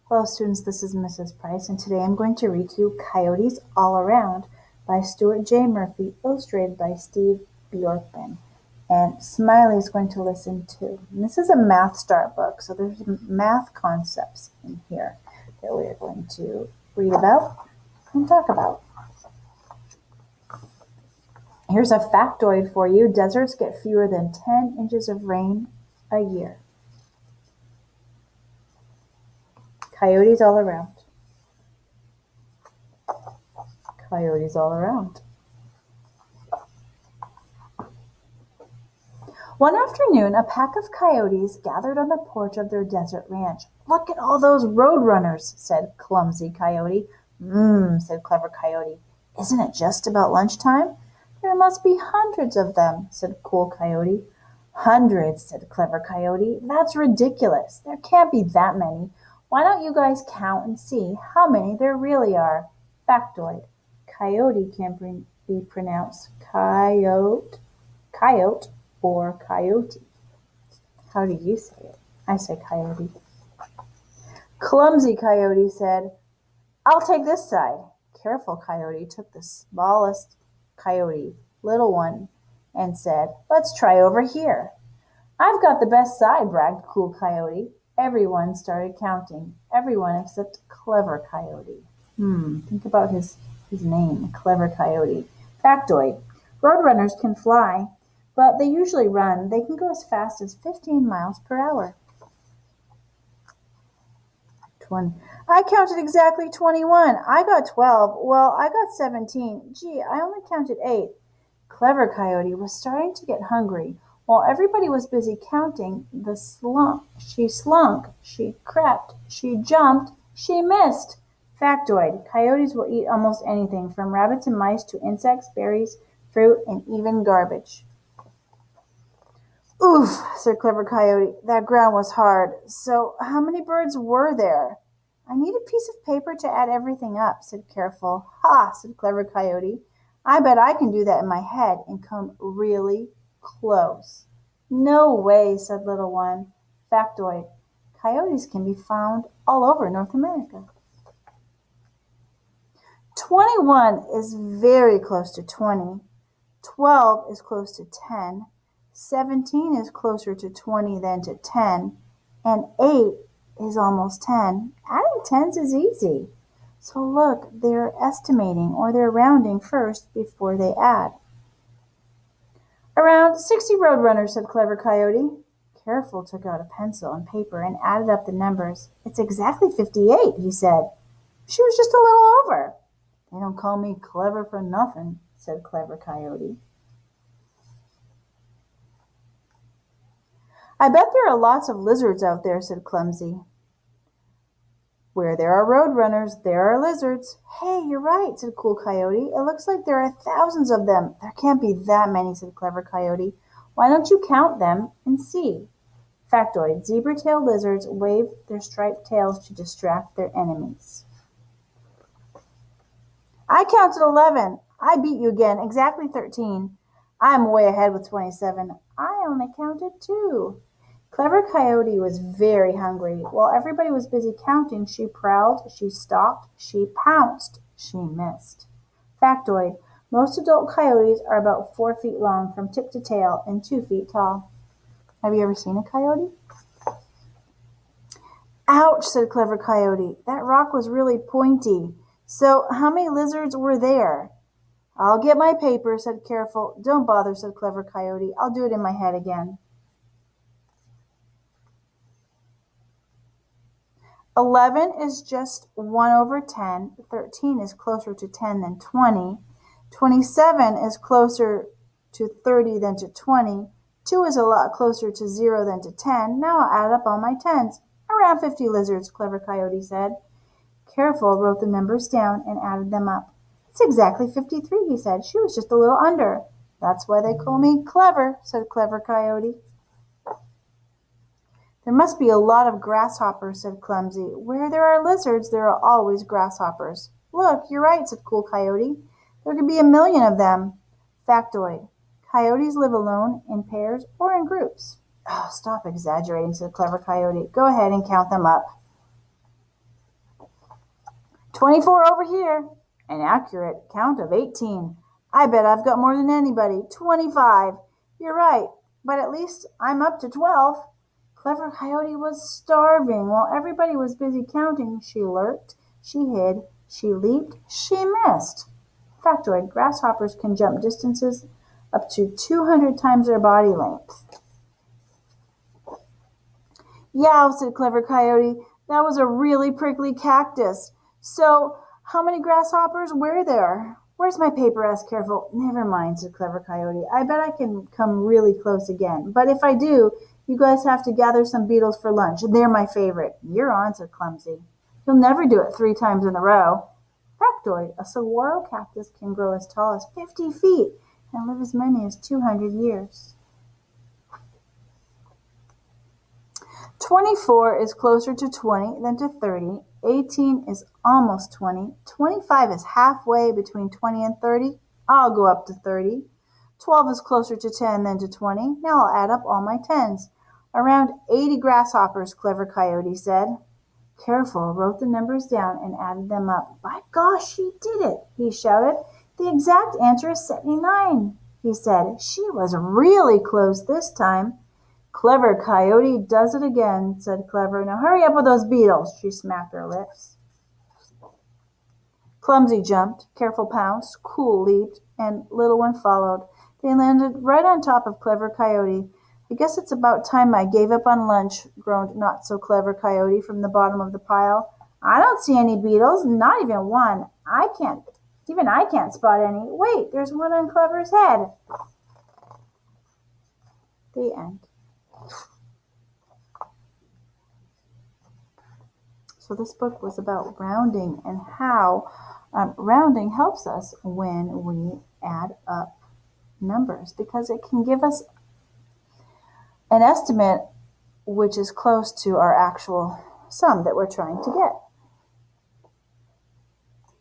Hello students, this is Mrs. Price, and today I'm going to read to you Coyotes All Around by Stuart J. Murphy, illustrated by Steve Bjorkman. And Smiley is going to listen too. And this is a math start book, so there's math concepts in here that we're going to read about and talk about. Here's a factoid for you. Deserts get fewer than 10 inches of rain a year. Coyotes all around. Coyotes all around. One afternoon, a pack of coyotes gathered on the porch of their desert ranch. "Look at all those roadrunners," said Clumsy Coyote. Said Clever Coyote. "Isn't it just about lunchtime?" "There must be hundreds of them," said Cool Coyote. "Hundreds," said Clever Coyote. "That's ridiculous. There can't be that many. Why don't you guys count and see how many there really are?" Factoid. Coyote can be pronounced coyote, or coyote. How do you say it? I say coyote. Clumsy Coyote said, "I'll take this side." Careful Coyote took the smallest coyote, little one, and said, "Let's try over here." "I've got the best side," bragged Cool Coyote. Everyone started counting. Everyone except Clever Coyote. Think about his name, Clever Coyote. Factoid. Roadrunners can fly, but they usually run. They can go as fast as 15 miles per hour. 20. "I counted exactly 21. I got 12. Well, I got 17. Gee, I only counted 8. Clever Coyote was starting to get hungry. While everybody was busy counting, she slunk, she crept, she jumped, she missed. Factoid. Coyotes will eat almost anything, from rabbits and mice to insects, berries, fruit, and even garbage. "Oof," said Clever Coyote. "That ground was hard. So how many birds were there?" "I need a piece of paper to add everything up," said Careful. "Ha," said Clever Coyote. "I bet I can do that in my head and come really close." "No way," said Little One. Factoid. Coyotes can be found all over North America. 21 is very close to 20. 12 is close to 10. 17 is closer to 20 than to 10. And 8 is almost 10. Adding tens is easy. So look, they're estimating, or they're rounding first before they add. "Around 60 roadrunners," said Clever Coyote. Careful took out a pencil and paper and added up the numbers. "It's exactly 58, he said. "She was just a little over." "They don't call me clever for nothing," said Clever Coyote. "I bet there are lots of lizards out there," said Clumsy. "Where there are roadrunners, there are lizards." "Hey, you're right," said Cool Coyote. "It looks like there are thousands of them." "There can't be that many," said Clever Coyote. "Why don't you count them and see?" Factoid. Zebra-tailed lizards wave their striped tails to distract their enemies. "I counted 11. I beat you again, exactly 13. I'm way ahead with 27. I only counted 2. Clever Coyote was very hungry. While everybody was busy counting, she prowled, she stalked, she pounced, she missed. Factoid. Most adult coyotes are about 4 feet long from tip to tail and 2 feet tall. Have you ever seen a coyote? "Ouch," said Clever Coyote. "That rock was really pointy. So how many lizards were there?" "I'll get my paper," said Careful. "Don't bother," said Clever Coyote. "I'll do it in my head again." 11 is just 1 over 10. 13 is closer to 10 than 20. 27 is closer to 30 than to 20. 2 is a lot closer to 0 than to 10. Now I'll add up all my tens. "Around 50 lizards," Clever Coyote said. Careful wrote the numbers down and added them up. "It's exactly 53, he said. "She was just a little under." "That's why they call me clever," said Clever Coyote. "There must be a lot of grasshoppers," said Clumsy. "Where there are lizards, there are always grasshoppers." "Look, you're right," said Cool Coyote. "There could be 1,000,000 of them." Factoid. Coyotes live alone, in pairs, or in groups. "Oh, stop exaggerating," said Clever Coyote. "Go ahead and count them up." 24 over here. An accurate count of 18. I bet I've got more than anybody. 25. You're right, but at least I'm up to 12. Clever Coyote was starving. While everybody was busy counting, she lurked, she hid, she leaped, she missed. Factoid, grasshoppers can jump distances up to 200 times their body length. "Yow," said Clever Coyote, "that was a really prickly cactus. So, how many grasshoppers were there?" "Where's my paper?" asked Careful. "Never mind," said Clever Coyote. "I bet I can come really close again. But if I do, you guys have to gather some beetles for lunch. They're my favorite." "You're on," said Clumsy. "You'll never do it 3 times in a row." Factoid, a saguaro cactus can grow as tall as 50 feet and live as many as 200 years. 24 is closer to 20 than to 30. 18 is almost 20. 25 is halfway between 20 and 30. I'll go up to 30. 12 is closer to 10 than to 20. Now I'll add up all my tens. "Around 80 grasshoppers," Clever Coyote said. Careful wrote the numbers down and added them up. "By gosh, she did it!" he shouted. "The exact answer is 79, he said. "She was really close this time." "Clever Coyote does it again," said Clever. "Now hurry up with those beetles." She smacked her lips. Clumsy jumped, Careful pounced, Cool leaped, and Little One followed. They landed right on top of Clever Coyote. "I guess it's about time I gave up on lunch," groaned Not So Clever Coyote from the bottom of the pile. "I don't see any beetles, not even one. I can't spot any. Wait, there's one on Clever's head." The end. So this book was about rounding and how rounding helps us when we add up numbers, because it can give us an estimate which is close to our actual sum that we're trying to get.